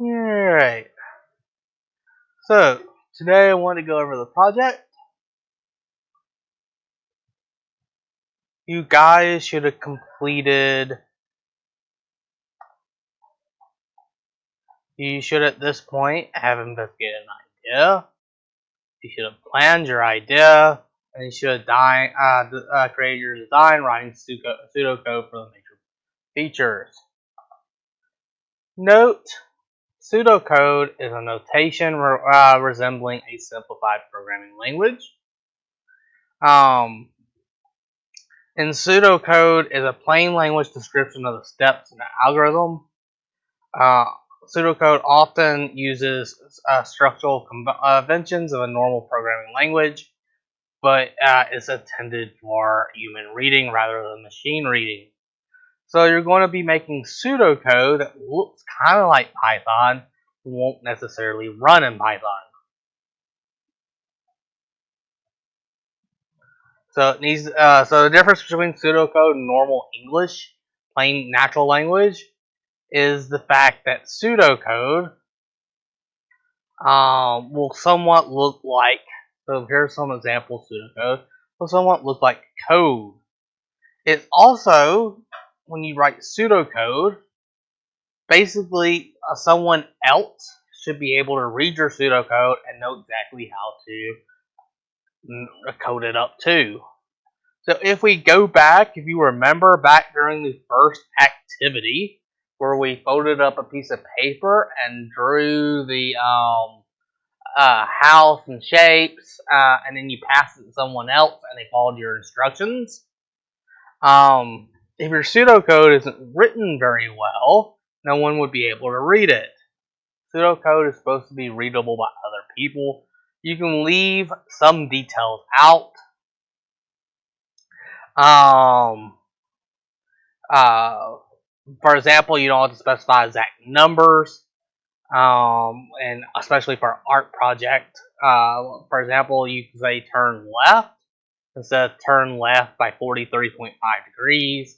Alright, so today I want to go over the project. You guys should have completed, you should at this point have investigated an idea. You should have planned your idea, and you should have created your design writing pseudocode for the major features. Note, pseudocode is a notation resembling a simplified programming language. And pseudocode is a plain language description of the steps in the algorithm. Uh, Pseudocode often uses structural conventions of a normal programming language, but is intended for human reading rather than machine reading. So you're going to be making pseudocode that looks kind of like Python, but won't necessarily run in Python. So it needs. So the difference between pseudocode and normal English, plain natural language, is the fact that pseudocode will somewhat look like. So here's some example pseudocode. Will somewhat look like code. It also, when you write pseudocode, basically someone else should be able to read your pseudocode and know exactly how to code it up too. So if we go back, if you remember back during the first activity where we folded up a piece of paper and drew the house and shapes, and then you passed it to someone else and they followed your instructions. If your pseudocode isn't written very well, no one would be able to read it. Pseudocode is supposed to be readable by other people. You can leave some details out. Um, for example, you don't have to specify exact numbers, and especially for an art project. For example, you can say turn left instead of turn left by 43.5 degrees.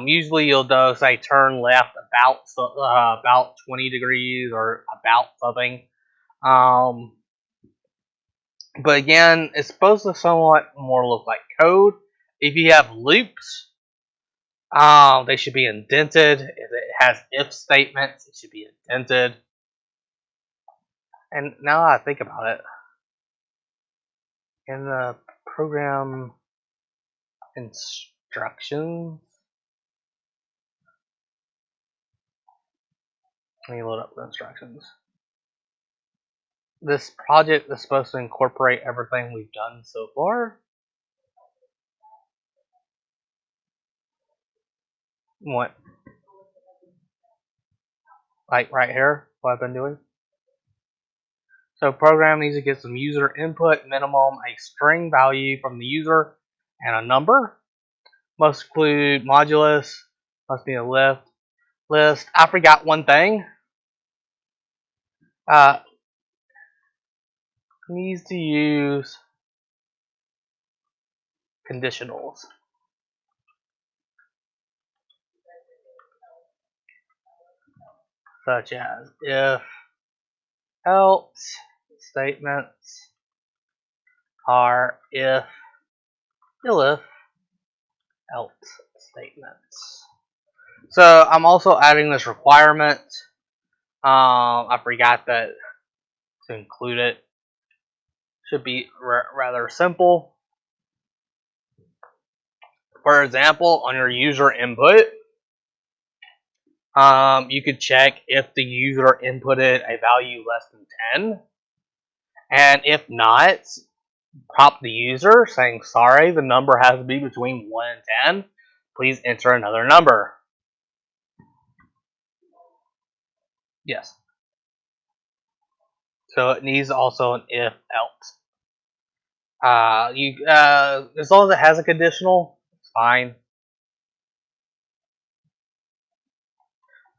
Usually you'll say turn left about 20 degrees or about something. But again, it's supposed to somewhat more look like code. If you have loops, they should be indented. If it has if statements, it should be indented. And now I think about it, in the program instructions, let me load up the instructions. This project is supposed to incorporate everything we've done so far. What? Like right here, what I've been doing. So program needs to get some user input, minimum a string value from the user, and a number. Must include modulus, must be a list. I forgot one thing. Needs to use conditionals. Such as if, else statements are if, elif, else statements. So I'm also adding this requirement. I forgot that to include it. Should be rather simple. For example, on your user input, you could check if the user inputted a value less than 10. And if not, prompt the user saying, sorry, the number has to be between 1 and 10. Please enter another number. Yes. So it needs also an if else. As long as it has a conditional, it's fine.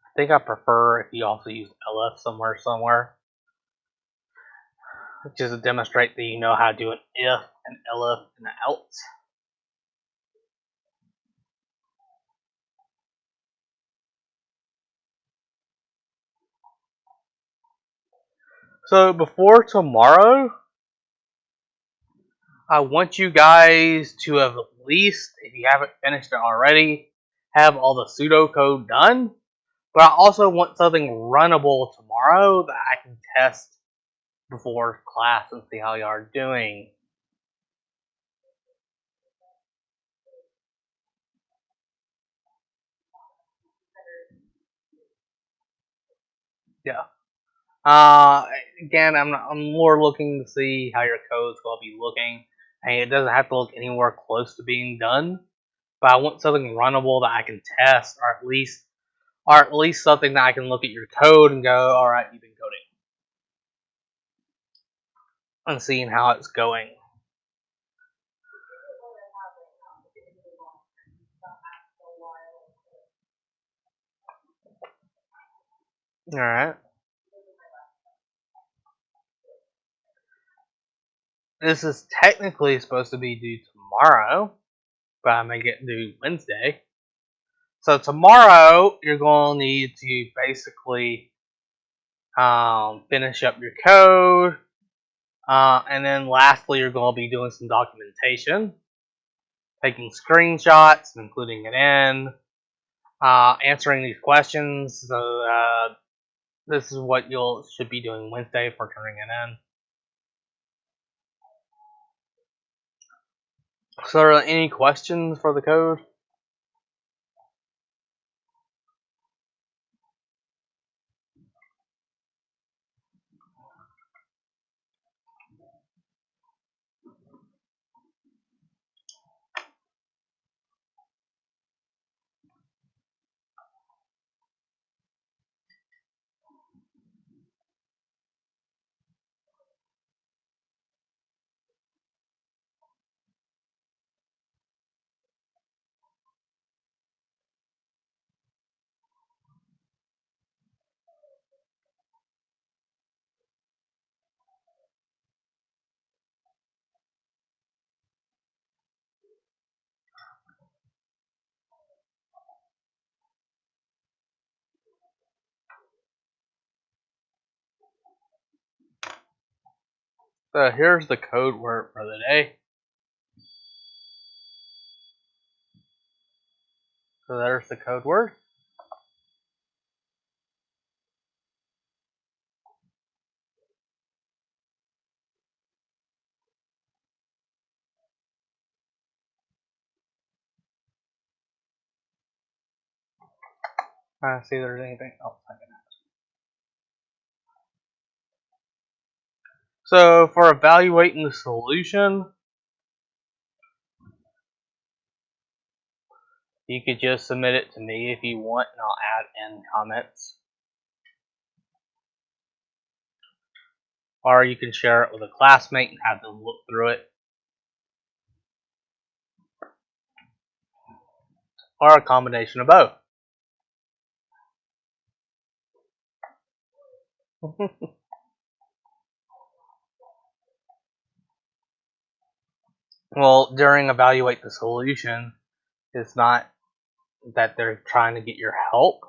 I think I prefer if you also use elif somewhere. Just to demonstrate that you know how to do an if, an elif, and an else. So before tomorrow, I want you guys to have at least, if you haven't finished it already, have all the pseudocode done. But I also want something runnable tomorrow that I can test before class and see how you are doing. Yeah. Again, I'm more looking to see how your code's going to be looking, and it doesn't have to look anywhere close to being done. But I want something runnable that I can test, or at least something that I can look at your code and go, all right, you've been coding, and seeing how it's going. All right. This is technically supposed to be due tomorrow, but I may get due Wednesday. So tomorrow you're going to need to basically finish up your code, and then lastly you're going to be doing some documentation, taking screenshots, including it in, answering these questions. So this is what you should be doing Wednesday for turning it in. So are there any questions for the code? So here's the code word for the day. So there's the code word. See if there's anything else I can add. So for evaluating the solution, you could just submit it to me if you want, and I'll add in comments. Or you can share it with a classmate and have them look through it. Or a combination of both. Well, during evaluate the solution, it's not that they're trying to get your help.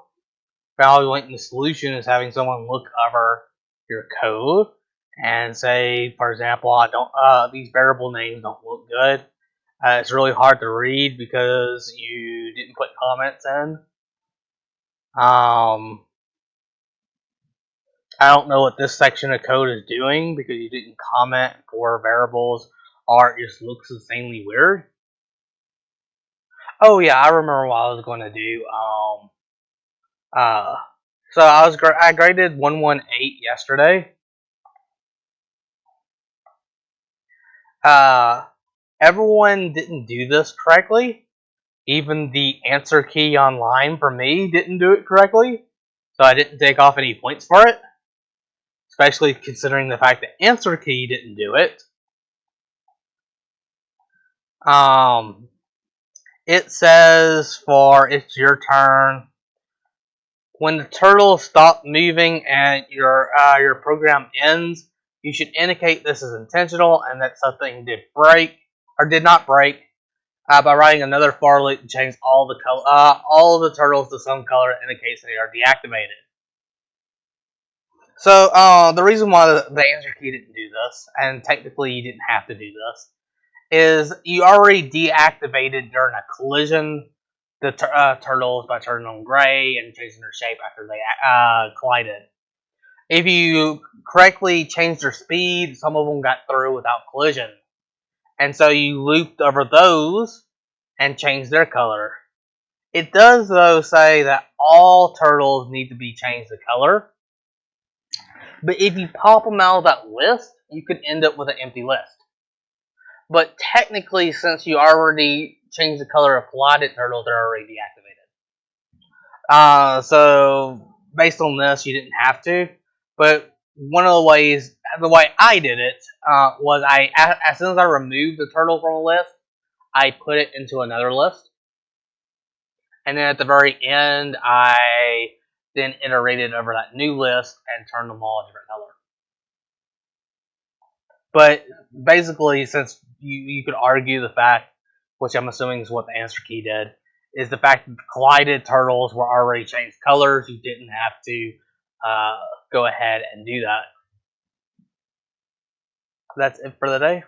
Evaluating the solution is having someone look over your code and say, for example, I don't these variable names don't look good. It's really hard to read because you didn't put comments in. I don't know what this section of code is doing because you didn't comment for variables, or it just looks insanely weird. Oh yeah, I remember what I was going to do. So I graded 118 yesterday. Everyone didn't do this correctly. Even the answer key online for me didn't do it correctly, so I didn't take off any points for it. Especially considering the fact that answer key didn't do it. It says for it's your turn. When the turtle stops moving and your program ends, you should indicate this is intentional and that something did break or did not break by writing another for loop and change all of the turtles to some color that indicates they are deactivated. So, the reason why the answer key didn't do this, and technically you didn't have to do this, is you already deactivated during a collision the turtles by turning them gray and changing their shape after they collided. If you correctly changed their speed, some of them got through without collision. And so you looped over those and changed their color. It does, though, say that all turtles need to be changed the color. But if you pop them out of that list, you could end up with an empty list. But technically, since you already changed the color of collided turtles, they're already deactivated. So based on this, you didn't have to. But one of the ways, the way I did it, was as soon as I removed the turtle from a list, I put it into another list. And then at the very end, I then iterated over that new list and turned them all a different color. But basically, since you could argue the fact, which I'm assuming is what the answer key did, is the fact that the collided turtles were already changed colors. You didn't have to go ahead and do that. That's it for the day.